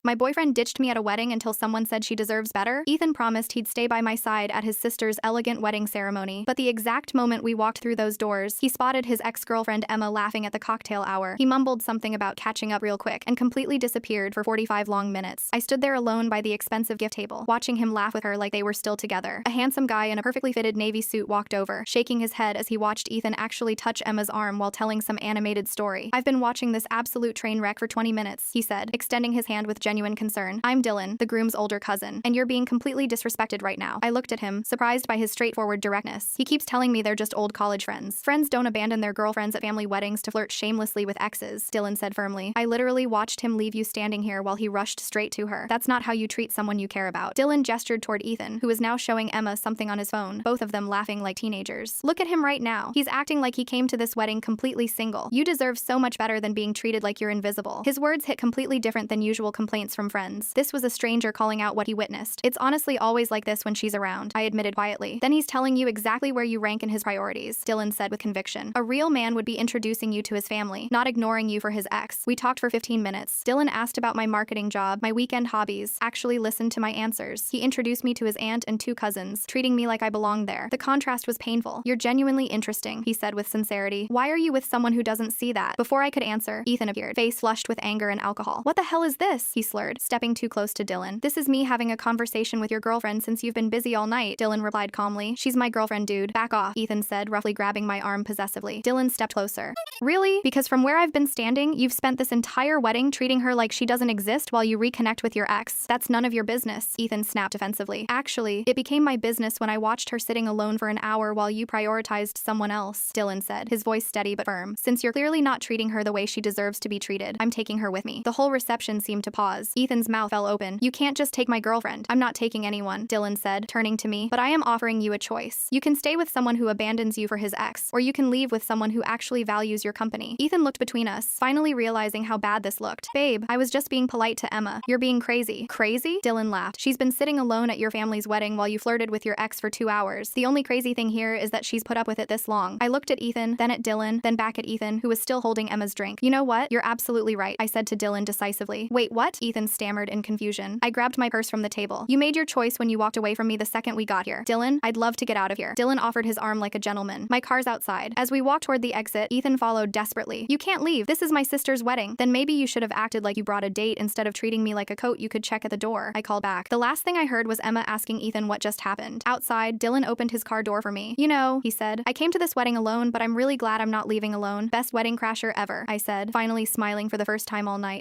My boyfriend ditched me at a wedding until someone said she deserves better. Ethan promised he'd stay by my side at his sister's elegant wedding ceremony. But the exact moment we walked through those doors, he spotted his ex-girlfriend Emma laughing at the cocktail hour. He mumbled something about catching up real quick and completely disappeared for 45 long minutes. I stood there alone by the expensive gift table, watching him laugh with her like they were still together. A handsome guy in a perfectly fitted navy suit walked over, shaking his head as he watched Ethan actually touch Emma's arm while telling some animated story. "I've been watching this absolute train wreck for 20 minutes, he said, extending his hand with genuine concern. "I'm Dylan, the groom's older cousin, and you're being completely disrespected right now." I looked at him, surprised by his straightforward directness. He keeps telling me they're just old college friends. Friends don't abandon their girlfriends at family weddings to flirt shamelessly with exes, Dylan said firmly. "I literally watched him leave you standing here while he rushed straight to her. That's not how you treat someone you care about." Dylan gestured toward Ethan, who was now showing Emma something on his phone, both of them laughing like teenagers. "Look at him right now. He's acting like he came to this wedding completely single. You deserve so much better than being treated like you're invisible." His words hit completely different than usual complaints from friends. This was a stranger calling out what he witnessed. "It's honestly always like this when she's around," I admitted quietly. "Then he's telling you exactly where you rank in his priorities," Dylan said with conviction. "A real man would be introducing you to his family, not ignoring you for his ex." We talked for 15 minutes. Dylan asked about my marketing job, my weekend hobbies, actually listened to my answers. He introduced me to his aunt and 2 cousins, treating me like I belonged there. The contrast was painful. "You're genuinely interesting," he said with sincerity. "Why are you with someone who doesn't see that?" Before I could answer, Ethan appeared, face flushed with anger and alcohol. "What the hell is this?" he slurred, stepping too close to Dylan. "This is me having a conversation with your girlfriend since you've been busy all night," Dylan replied calmly. "She's my girlfriend, dude. Back off," Ethan said, roughly grabbing my arm possessively. Dylan stepped closer. "Really? Because from where I've been standing, you've spent this entire wedding treating her like she doesn't exist while you reconnect with your ex. That's none of your business," Ethan snapped defensively. "Actually, it became my business when I watched her sitting alone for an hour while you prioritized someone else," Dylan said, his voice steady but firm. "Since you're clearly not treating her the way she deserves to be treated, I'm taking her with me." The whole reception seemed to pause. Ethan's mouth fell open. "You can't just take my girlfriend." "I'm not taking anyone," Dylan said, turning to me, "but I am offering you a choice. You can stay with someone who abandons you for his ex, or you can leave with someone who actually values your company." Ethan looked between us, finally realizing how bad this looked. "Babe, I was just being polite to Emma. You're being crazy." "Crazy?" Dylan laughed. "She's been sitting alone at your family's wedding while you flirted with your ex for 2 hours. The only crazy thing here is that she's put up with it this long." I looked at Ethan, then at Dylan, then back at Ethan, who was still holding Emma's drink. "You know what? You're absolutely right," I said to Dylan decisively. "Wait, what?" Ethan stammered in confusion. I grabbed my purse from the table. "You made your choice when you walked away from me the second we got here. Dylan, I'd love to get out of here." Dylan offered his arm like a gentleman. "My car's outside." As we walked toward the exit, Ethan followed desperately. "You can't leave. This is my sister's wedding." "Then maybe you should have acted like you brought a date instead of treating me like a coat you could check at the door," I called back. The last thing I heard was Emma asking Ethan what just happened. Outside, Dylan opened his car door for me. "You know," he said, "I came to this wedding alone, but I'm really glad I'm not leaving alone. Best wedding crasher ever," I said, finally smiling for the first time all night.